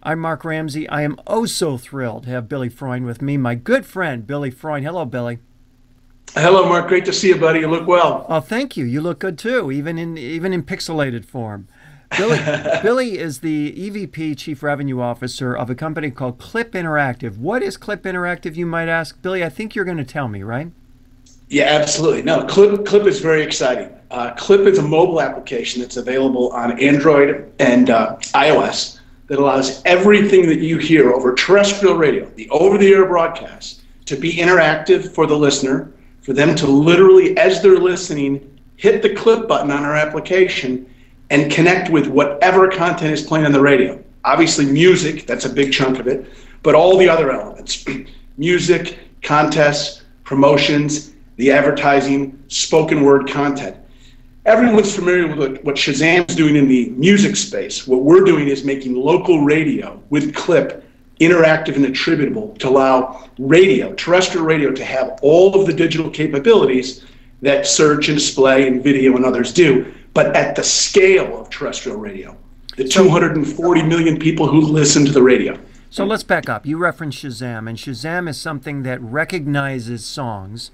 I'm Mark Ramsey. I am oh so thrilled to have Billy Freund with me, my good friend, Billy Freund. Hello, Billy. Hello, Mark. Great to see you, buddy. You look well. Oh, thank you. You look good too, even in pixelated form. Billy is the EVP, Chief Revenue Officer of a company called Clip Interactive. What is Clip Interactive, you might ask? Billy, I think you're going to tell me, right? Yeah, absolutely. No, Clip is very exciting. Clip is a mobile application that's available on Android and iOS that allows everything that you hear over terrestrial radio, the over-the-air broadcast, to be interactive for the listener, for them to literally, as they're listening, hit the clip button on our application and connect with whatever content is playing on the radio. Obviously music, that's a big chunk of it, but all the other elements, music, contests, promotions, the advertising, spoken word content. Everyone's familiar with what Shazam's doing in the music space. What we're doing is making local radio with Clip interactive and attributable to allow radio, terrestrial radio, to have all of the digital capabilities that search and display and video and others do, but at the scale of terrestrial radio, the 240 million people who listen to the radio. So let's back up. You referenced Shazam, and Shazam is something that recognizes songs.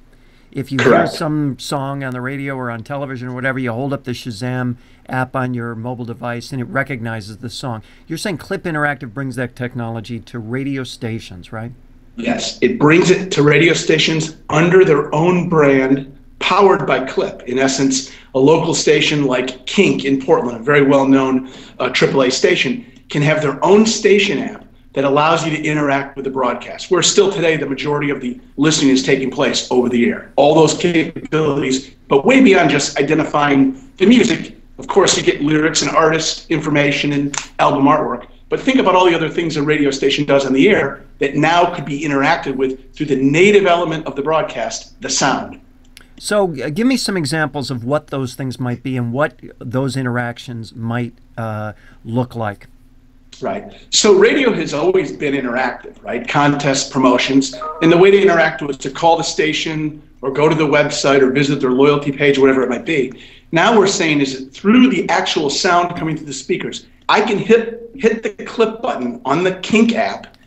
If you hear some song on the radio or on television or whatever, you hold up the Shazam app on your mobile device and it recognizes the song. You're saying Clip Interactive brings that technology to radio stations, right? Yes, it brings it to radio stations under their own brand, powered by Clip. In essence, a local station like Kink in Portland, a very well-known AAA station, can have their own station app that allows you to interact with the broadcast, where still today the majority of the listening is taking place over the air. All those capabilities, but way beyond just identifying the music. Of course, you get lyrics and artist information and album artwork, but think about all the other things a radio station does on the air that now could be interacted with through the native element of the broadcast, the sound. So give me some examples of what those things might be and what those interactions might look like. Right. So radio has always been interactive, right? Contests, promotions. And the way to interact was to call the station or go to the website or visit their loyalty page, whatever it might be. Now we're saying is that through the actual sound coming through the speakers, I can hit the clip button on the Kink app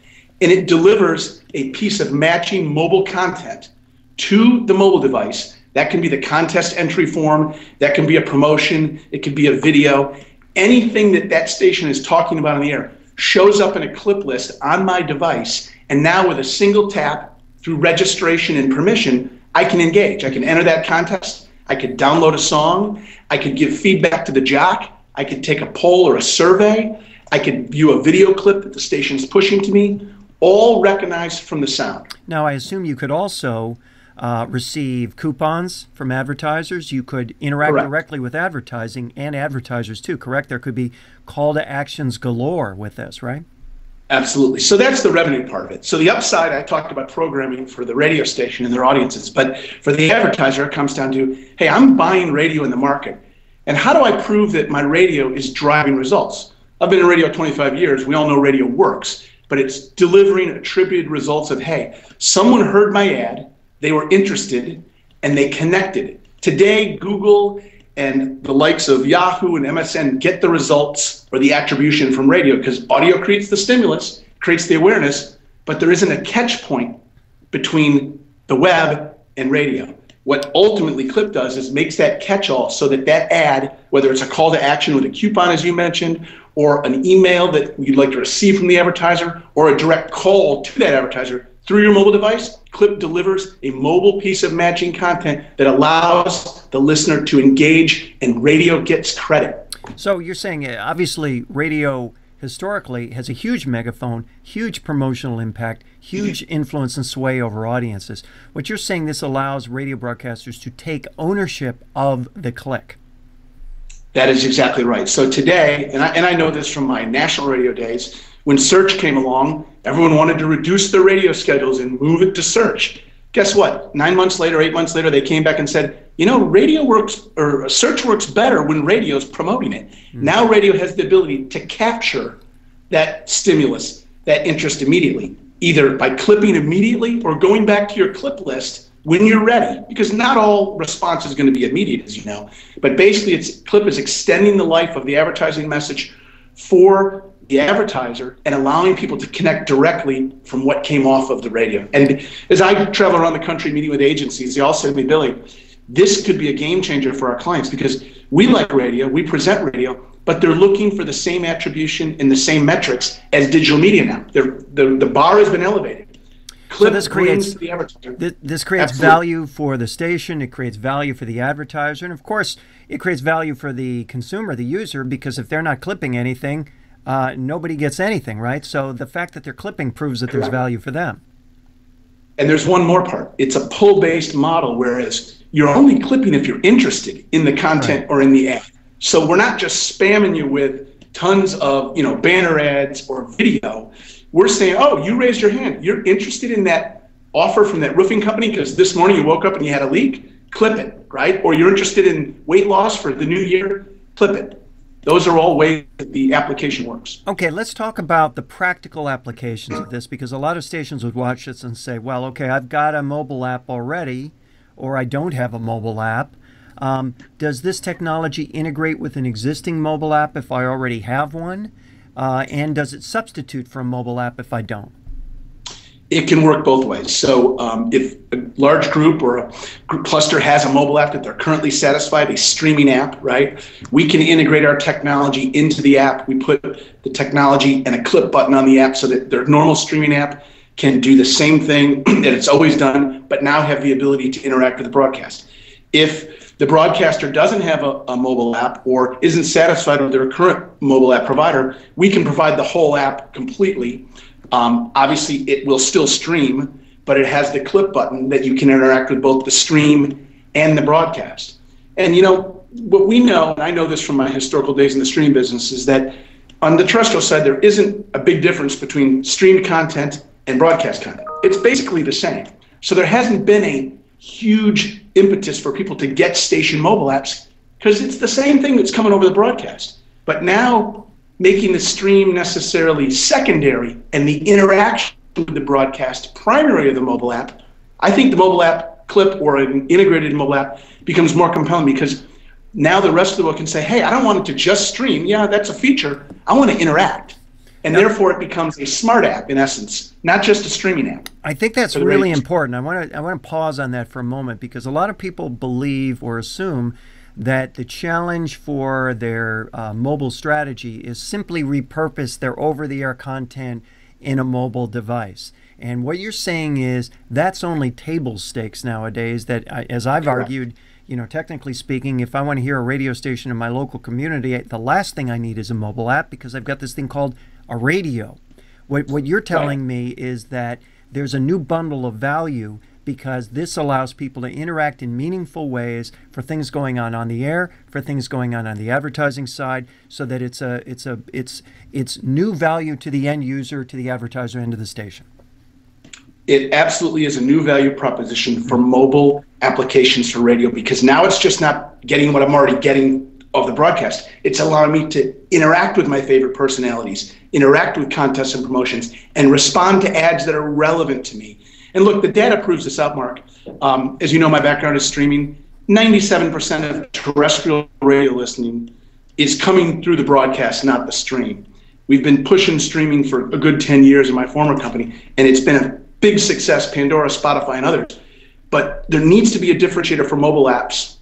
and it delivers a piece of matching mobile content to the mobile device. That can be the contest entry form. That can be a promotion. It could be a video. Anything that station is talking about on the air shows up in a clip list on my device, and now with a single tap through registration and permission, I can engage. I can enter that contest. I could download a song. I could give feedback to the jock. I could take a poll or a survey. I could view a video clip that the station is pushing to me, all recognized from the sound. Now, I assume you could also receive coupons from advertisers. You could interact directly with advertising and advertisers too, correct? There could be call to actions galore with this, right? Absolutely. So that's the revenue part of it. So the upside, I talked about programming for the radio station and their audiences, but for the advertiser, it comes down to, hey, I'm buying radio in the market. And how do I prove that my radio is driving results? I've been in radio 25 years. We all know radio works, but it's delivering attributed results of, hey, someone heard my ad, they were interested, and they connected. Today, Google and the likes of Yahoo and MSN get the results or the attribution from radio because audio creates the stimulus, creates the awareness, but there isn't a catch point between the web and radio. What ultimately Clip does is makes that catch-all so that that ad, whether it's a call to action with a coupon, as you mentioned, or an email that you'd like to receive from the advertiser, or a direct call to that advertiser, through your mobile device, Clip delivers a mobile piece of matching content that allows the listener to engage, and radio gets credit. So you're saying, obviously, radio historically has a huge megaphone, huge promotional impact, huge influence and sway over audiences. What you're saying, this allows radio broadcasters to take ownership of the click. That is exactly right. So today, and I know this from my national radio days, when search came along, everyone wanted to reduce their radio schedules and move it to search. Guess what? 9 months later, 8 months later, they came back and said, you know, radio works, or search works better when radio's promoting it. Now radio has the ability to capture that stimulus, that interest immediately, either by clipping immediately or going back to your clip list when you're ready, because not all response is going to be immediate, as you know. But basically, Clip is extending the life of the advertising message for the advertiser and allowing people to connect directly from what came off of the radio. And as I travel around the country meeting with agencies, they all say to me, Billy, this could be a game changer for our clients because we like radio, we present radio, but they're looking for the same attribution and the same metrics as digital media now. The bar has been elevated. So this creates value for the station, it creates value for the advertiser, and of course it creates value for the consumer, the user, because if they're not clipping anything, nobody gets anything, right? So the fact that they're clipping proves that there's value for them. And there's one more part. It's a pull-based model, whereas you're only clipping if you're interested in the content or in the ad. So we're not just spamming you with tons of banner ads or video. We're saying, oh, you raised your hand. You're interested in that offer from that roofing company because this morning you woke up and you had a leak? Clip it, right? Or you're interested in weight loss for the new year? Clip it. Those are all ways that the application works. Okay, let's talk about the practical applications of this, because a lot of stations would watch this and say, well, okay, I've got a mobile app already, or I don't have a mobile app. Does this technology integrate with an existing mobile app if I already have one? And does it substitute for a mobile app if I don't? It can work both ways. So if a large group or a group cluster has a mobile app that they're currently satisfied, a streaming app, right? We can integrate our technology into the app. We put the technology and a clip button on the app so that their normal streaming app can do the same thing that it's always done, but now have the ability to interact with the broadcast. If the broadcaster doesn't have a mobile app or isn't satisfied with their current mobile app provider, we can provide the whole app completely. Obviously, it will still stream, but it has the clip button that you can interact with both the stream and the broadcast. And what we know, and I know this from my historical days in the stream business, is that on the terrestrial side, there isn't a big difference between streamed content and broadcast content. It's basically the same. So there hasn't been a huge impetus for people to get station mobile apps because it's the same thing that's coming over the broadcast. But now making the stream necessarily secondary and the interaction with the broadcast primary of the mobile app, I think the mobile app clip or an integrated mobile app becomes more compelling because now the rest of the world can say, hey, I don't want it to just stream. Yeah, that's a feature. I want to interact. And therefore, it becomes a smart app, in essence, not just a streaming app. I think that's really important. I want to pause on that for a moment because a lot of people believe or assume that the challenge for their mobile strategy is simply repurpose their over-the-air content in a mobile device. And what you're saying is that's only table stakes nowadays, that as I've argued, technically speaking, if I want to hear a radio station in my local community, the last thing I need is a mobile app because I've got this thing called a radio. What you're telling me is that there's a new bundle of value because this allows people to interact in meaningful ways for things going on the air, for things going on the advertising side, so that it's new value to the end user, to the advertiser, and to the station. It absolutely is a new value proposition for mobile applications for radio because now it's just not getting what I'm already getting of the broadcast. It's allowing me to interact with my favorite personalities, interact with contests and promotions, and respond to ads that are relevant to me. And look, the data proves this out, Mark. As you know, my background is streaming. 97% of terrestrial radio listening is coming through the broadcast, not the stream. We've been pushing streaming for a good 10 years in my former company, and it's been a big success, Pandora, Spotify, and others. But there needs to be a differentiator for mobile apps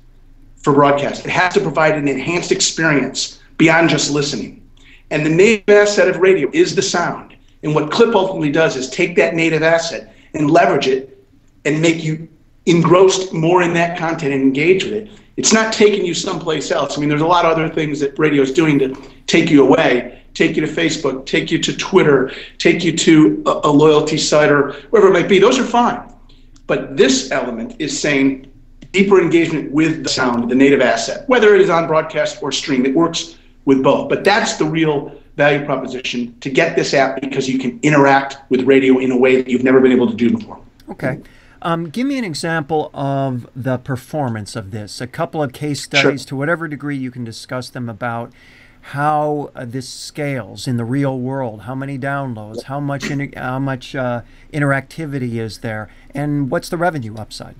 for broadcast. It has to provide an enhanced experience beyond just listening. And the native asset of radio is the sound. And what Clip ultimately does is take that native asset and leverage it and make you engrossed more in that content and engage with it. It's not taking you someplace else. I mean, there's a lot of other things that radio is doing to take you away, take you to Facebook, take you to Twitter, take you to a loyalty site or wherever it might be. Those are fine. But this element is saying deeper engagement with the sound, the native asset, whether it is on broadcast or stream. It works with both. But that's the real value proposition to get this app because you can interact with radio in a way that you've never been able to do before. Okay. Give me an example of the performance of this, a couple of case studies to whatever degree you can discuss them about how this scales in the real world, how many downloads, how much interactivity is there, and what's the revenue upside?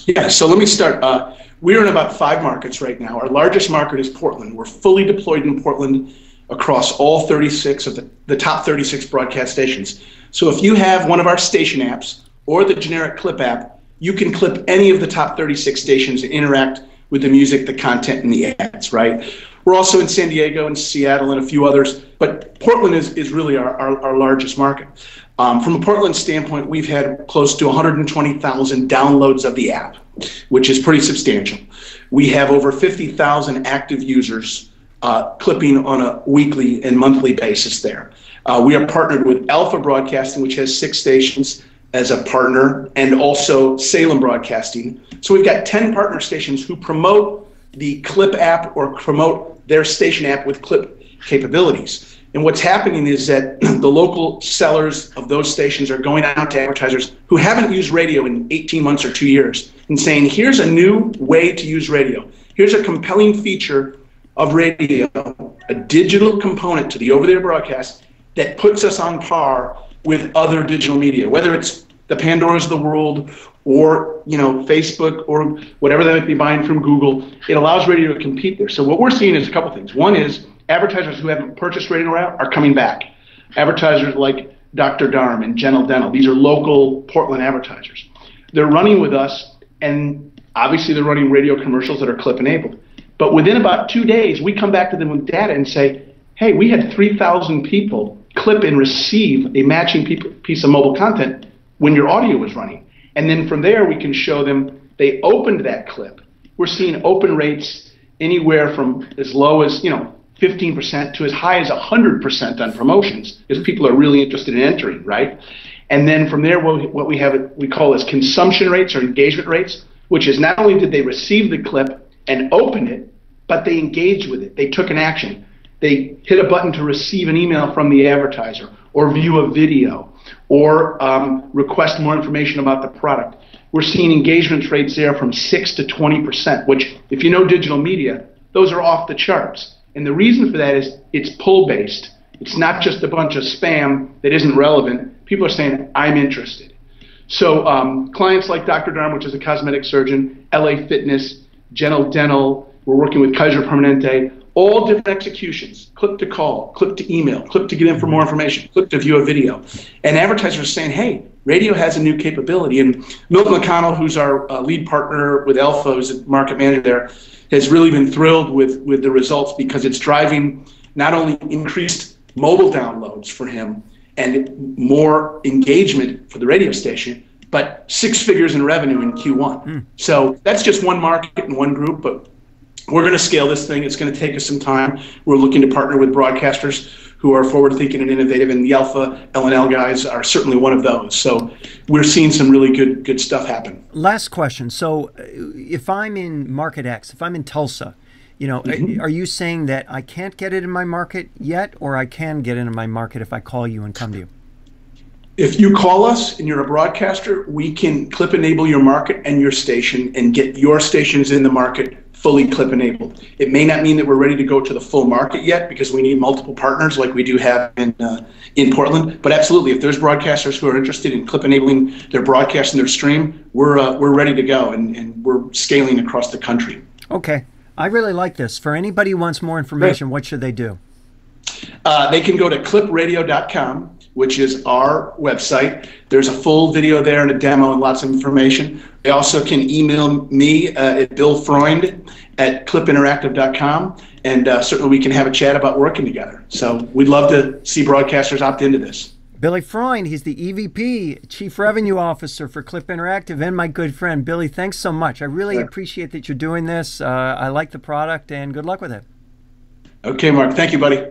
Yeah, so let me start. We're in about 5 markets right now. Our largest market is Portland. We're fully deployed in Portland. across all 36 of the top 36 broadcast stations. So if you have one of our station apps or the generic clip app, you can clip any of the top 36 stations and interact with the music, the content, and the ads, right? We're also in San Diego and Seattle and a few others, but Portland is really our largest market. From a Portland standpoint, we've had close to 120,000 downloads of the app, which is pretty substantial. We have over 50,000 active users clipping on a weekly and monthly basis there. We are partnered with Alpha Broadcasting, which has 6 stations as a partner, and also Salem Broadcasting. So we've got 10 partner stations who promote the Clip app or promote their station app with Clip capabilities. And what's happening is that the local sellers of those stations are going out to advertisers who haven't used radio in 18 months or 2 years and saying, here's a new way to use radio. Here's a compelling feature of radio, a digital component to the over-the-air broadcast that puts us on par with other digital media, whether it's the Pandoras of the world or Facebook or whatever they might be buying from Google. It allows radio to compete there. So what we're seeing is a couple things. One is advertisers who haven't purchased radio are coming back. Advertisers like Dr. Darm and Gentle Dental. These are local Portland advertisers. They're running with us, and obviously they're running radio commercials that are clip enabled. But within about 2 days, we come back to them with data and say, hey, we had 3,000 people clip and receive a matching piece of mobile content when your audio was running. And then from there, we can show them they opened that clip. We're seeing open rates anywhere from as low as 15% to as high as 100% on promotions, if people are really interested in entering, right? And then from there, what we call as consumption rates or engagement rates, which is not only did they receive the clip and open it, but they engaged with it. They took an action. They hit a button to receive an email from the advertiser or view a video or request more information about the product. We're seeing engagement rates there from 6 to 20%, which if you know digital media, those are off the charts. And the reason for that is it's pull-based. It's not just a bunch of spam that isn't relevant. People are saying, I'm interested. So clients like Dr. Darm, which is a cosmetic surgeon, LA Fitness, Gentle Dental, we're working with Kaiser Permanente, all different executions, clip to call, clip to email, clip to get in for more information, clip to view a video. And advertisers are saying, hey, radio has a new capability. And Milton McConnell, who's our lead partner with Alpha, who's a market manager there, has really been thrilled with the results because it's driving not only increased mobile downloads for him and more engagement for the radio station, but 6 figures in revenue in Q1. So that's just one market and one group, but we're going to scale this thing. It's going to take us some time. We're looking to partner with broadcasters who are forward-thinking and innovative, and the Alpha L&L guys are certainly one of those. So we're seeing some really good stuff happen. Last question. So if I'm in Market X, if I'm in Tulsa, are you saying that I can't get it in my market yet, or I can get it in my market if I call you and come to you? If you call us and you're a broadcaster, we can clip enable your market and your station and get your stations in the market fully clip enabled. It may not mean that we're ready to go to the full market yet because we need multiple partners like we do have in Portland. But absolutely, if there's broadcasters who are interested in clip enabling their broadcast and their stream, we're ready to go and we're scaling across the country. Okay, I really like this. For anybody who wants more information, what should they do? They can go to clipradio.com, which is our website. There's a full video there and a demo and lots of information. They also can email me at billfreund@clipinteractive.com, and certainly we can have a chat about working together. So we'd love to see broadcasters opt into this. Billy Freund, he's the EVP, Chief Revenue Officer for Clip Interactive, and my good friend. Billy, thanks so much. I really appreciate that you're doing this. I like the product, and good luck with it. Okay, Mark. Thank you, buddy.